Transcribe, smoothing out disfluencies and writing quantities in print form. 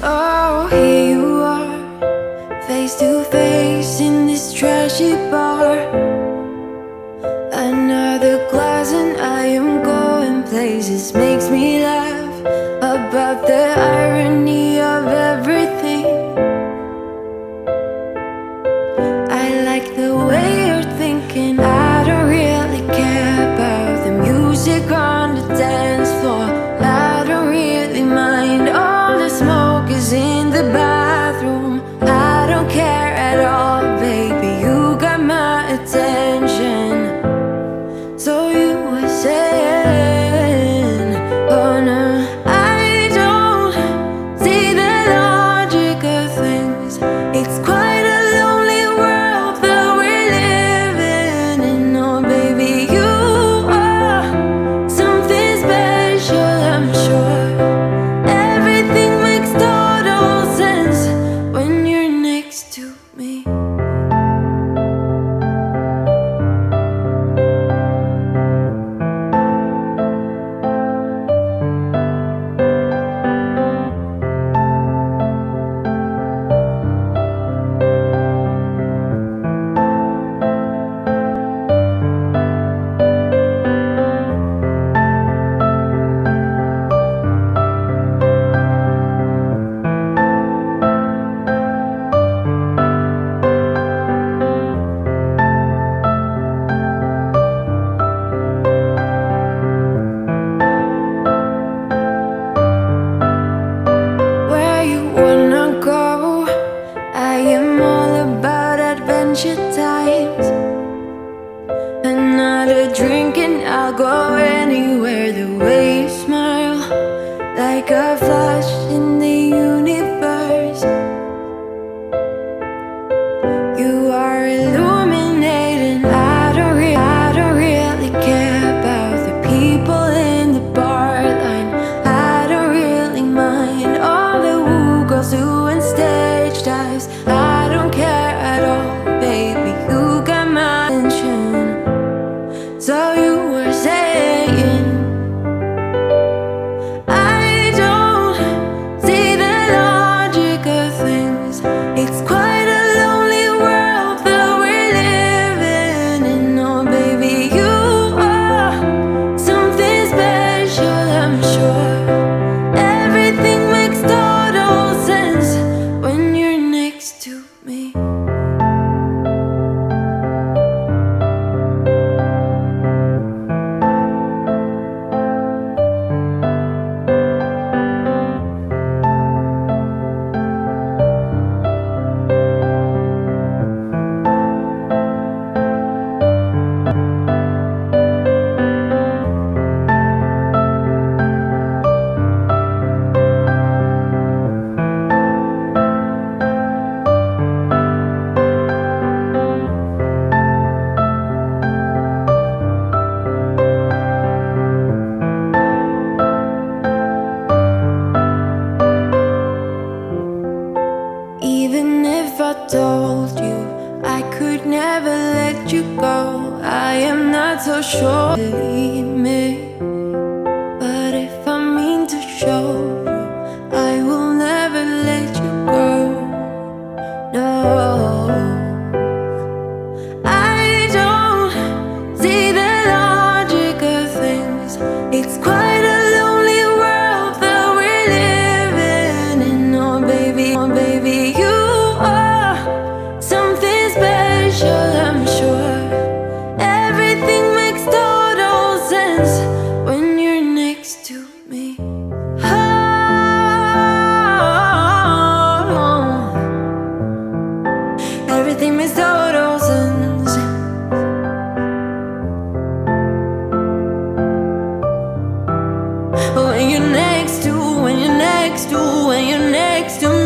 Oh, here you are, face to face in this trashy bar. Another glass and I am going places. Makes me laugh about the irony of everything. I like the way you're thinking. I don't really care about the music on the dance floor. I don't really mind all the smoke is in the bathroom. I don't care at all, baby, you got my attention. So you were saying, oh no, I don't see the logic of things. It's quite a lonely world that we're living in. Oh baby, you are something special, I'm sure. Everything makes total sense when you're next to me. Where you wanna go? I am all about adventure times. Another drink and I'll go anywhere. The way you smile, like a flash in the universe. You are illuminating. I don't really care about the people in the bar line. I don't really mind all the woo girls doing stage dives. I don't care at all, baby, you got my attention. So you were saying, I don't see the logic of things. It's quite a lonely world that we're living in. Oh baby, you are something special, I'm sure. Everything makes total sense when you're next to me. Even if I told you I could never let you go, I am not so sure. Believe me, but if I mean to show you, I will never let you go. No, I don't see the logic of things. It's quite a lonely world that we're living in. Oh baby, you are something special, I'm sure. Everything makes total sense when you're next to me. Oh, everything makes total sense when you're next to, when you're next to, when you're next to me.